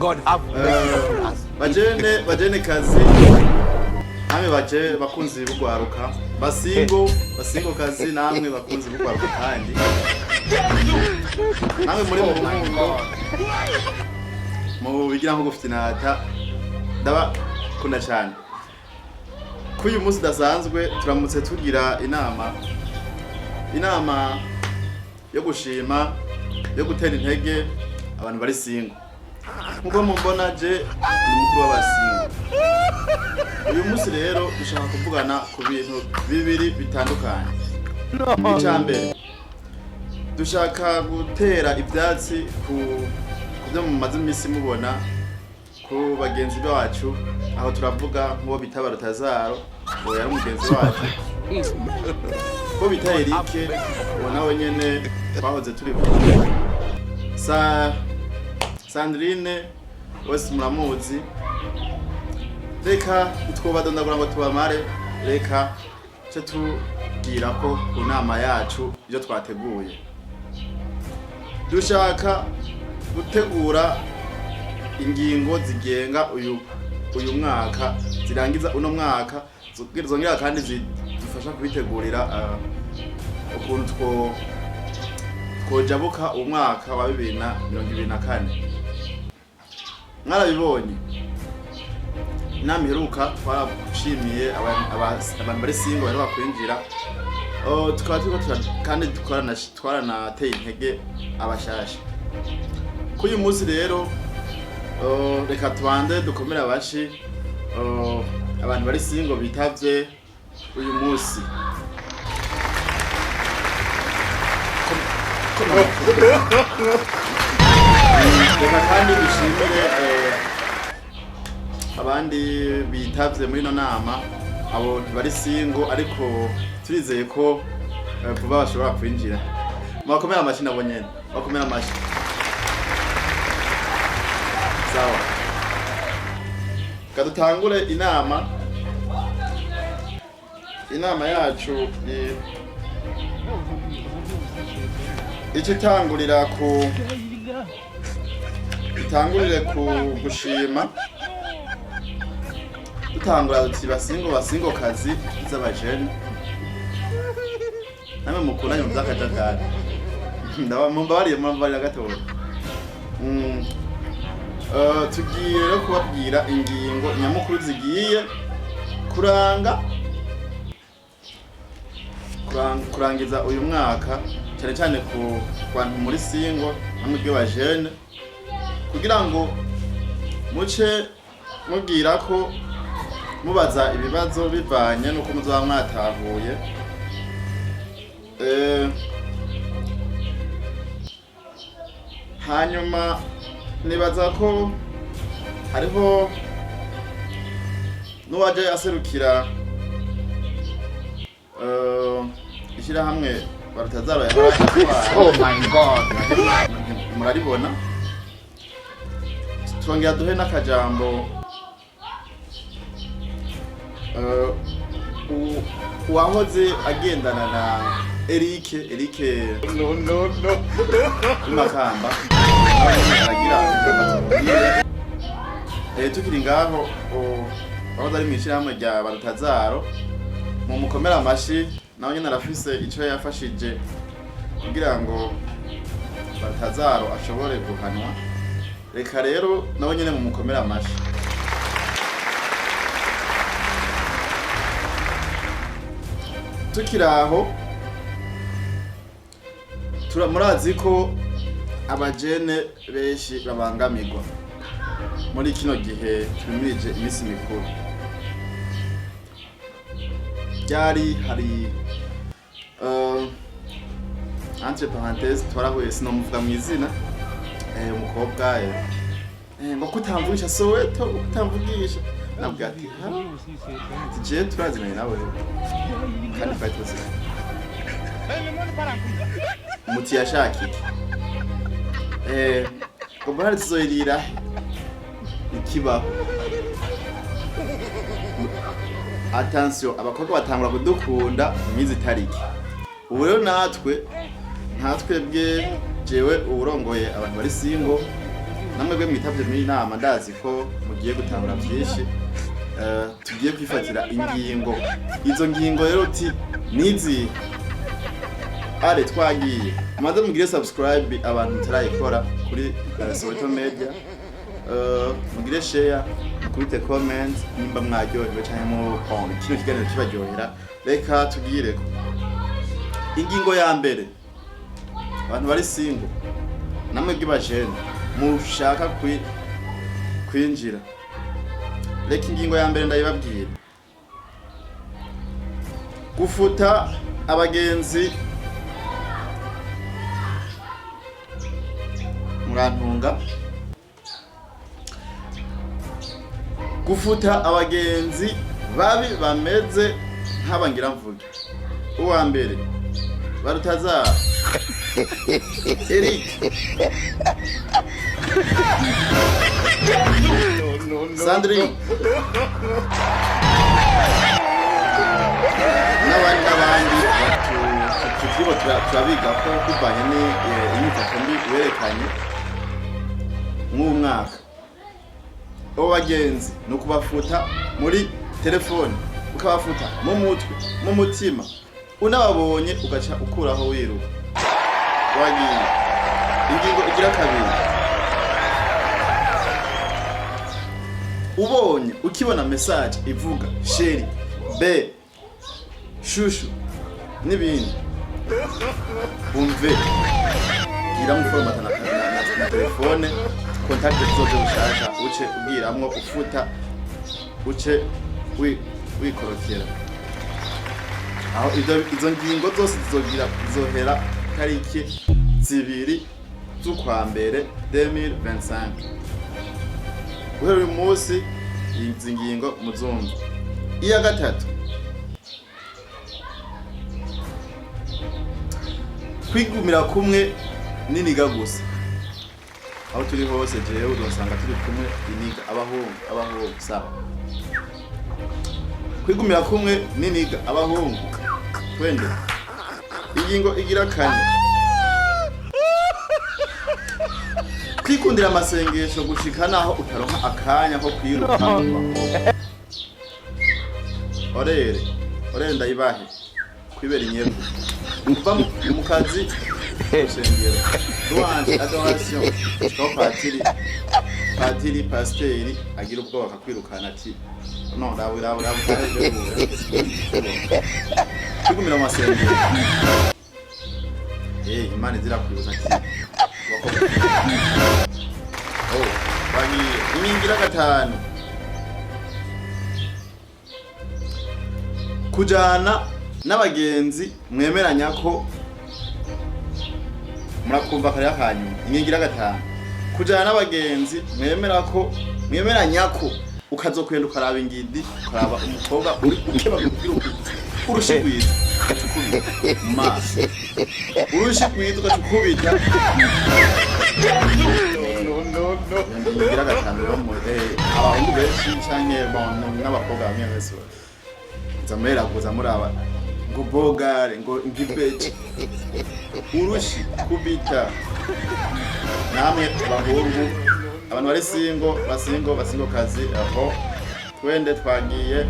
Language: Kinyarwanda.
God have mercy on us. Bajene kazi namwe baje bakunzi bugwaruka basingo kazi namwe bakunzi bugwaruka kandi namwe muri mu bigira nko gufitinata ndaba kuna cyane kuyu munsi dasanzwe turamutse tugira inama yo gushima yo gutera intege abantu bari singo nkuko mumbona je umukuru w'abasingo uyu munsi rero dushaka kuvugana ku bintu bibiri bitandukanye icyambere dushaka gutera ibyatsi ku byo mu mazimisi mubona ku bagenzi bacu aho turavuga ngo bitaba Rutazaro ngo yari umugenzi wacu ko bita Eric nawe nyene bahoze turi Sandrine wese muramuzi reka twobadondagura ngo tubamare reka cyo tugira ko ku nama yacu ibyo twateguye dushaka gutegura ingingo zigenga uyu mwaka zirangiza uno mwaka zongera kandi zidufasha kubitegurira ukuntu twojabuka umwaka wa 2024 mwarabibonye inama iheruka twarashimiye abantu bari singo bari bakwinjira tukaba kandi twaranateye intege abashasha k'uyu munsi rero reka tubanze dukomere abashi abantu bari singo bitavye uyu munsi reka kandi dushimire abandi bitavye muri no nama abo bari singo ariko turizeye ko vuba bashobora kwinjira mwakomera amashi nabo nyene bakomera amashi sawa kadutangure inama yacu itangurire ku gushima dutangura uti basingo kazi z'abajene namwe mukunda nyuma z'akajagari mumbabarira gatoya tugiye no kubabwira ingingo nyamukuru zigiye kurangiza uyu mwaka cyane cyane ku bantu muri singo namwe bw'abajene kugira ngo muce mubwira ko mubaza ibibazo bivanye nuko muzaba mwatahuye hanyuma nibaza ko hariho n'uwaje aserukira ishyirahamwe Rutazaro Oh my God. muraribona twongera duhe n'akajambo uwahoze agendana na Eric No. Makamba tukiri ngaho wahoze ari mw'ishyirahamwe rya Rutazaro mu mukomera amashi nawe nyine arafise icyo yafashije kugira ngo Rutazaro ashobore guhanwa reka rero nawe nyine mu mukomera amashi tukiraho murazi ko abajene benshi babangamirwa muri kino gihe tumirije iminsi mikuru byari hari entre parenthèses twarahuye sinomuvuga mu izina umukobwa ngo kutamvugisha Soweto kutamvugisha nabwo ati je turaziranye nawe kandi twari tuziranye muti yashaki ngo bari tuzoyirira ikibaho attention abakobwa batangura kudukunda imizi tariki ubu rero natwe bwe jewe uburongoye abantu bari singo namwe bwe mwitavye muri inama ndazi ko mugiye gutangura byinshi tugiye kwifatira ingingo. Izo ngingo rero uti nizi ale twagiye maze mugire subscribe abantu mutarayikora kuri Soweto Media, mugire share, mukubite comment nimba mwaryohewe cyane mu kino kiganiro kibaryohera. Reka tugire ko ingingo ya mbere, abantu bari single namwe bw'ibajene mushaka kwinjira. Reka ingingo ya mbere ndayibabwira, gufuta abagenzi murantunga, gufuta abagenzi babi bameze nk'abangira mvuge. Uwa mbere barutaza Eric Sandrine n'abandi tukibo turabiga ko kubanye n'imyifato mbi werekanye mw'umwaka. Abo bagenzi ni ukubafuta muri telefone, ukabafuta mu mutwe, mu mutima, unababonye ugaca ukuraho wiruka. Wagiye ingingo igira kabiri, ubonye ukibona message ivuga sheri, be, shushu n'ibindi, umve gira mu format na telefone, contact zote ushaka uce ugiramwo ufuta, uce wikorokera. Aho izo ngingo zose zizohera tariki 2 z'ukwa mbere 2025. Guhera uyu munsi izi ngingo muzumva. Iya gatatu, kwigumira kumwe n'iniga gusa. Aho turi hose jewe uzosanga turi kumwe iniga, abahungu sawa. Kwigumira kumwe n'iniga abahungu twende. Ingingo igira kane, kwikundira amasengesho gushika naho utaronka akanya ko kwiruka. Orere ndayibahe kwibera inyembu kuva mu kazi gusengera duhanje adoration ko patiri pasteri agira ubwoba akakwirukana ati no ndawe kwigumira amasengesho. Imana zirakwibuza ati ingingira gatanu, kujana n'abagenzi mwemeranya ko murakumva kare yakanyuma. Ingingira gatanu, kujana n'abagenzi mwemeranya ko ukazokwenda ukaraba ingidi, ukaraba umukobwa ukeba kubiruka urushigwiza ukubita maso, urushigwiza ukubita. Ingingira gatanu rero abahungu benshi canke n'abakobwa bamwe bese zamera kuza muraba ngo bogare ngo ngibeje urushi kubita. Namwe bahungu abantu bari singo kazi aho twende twagiye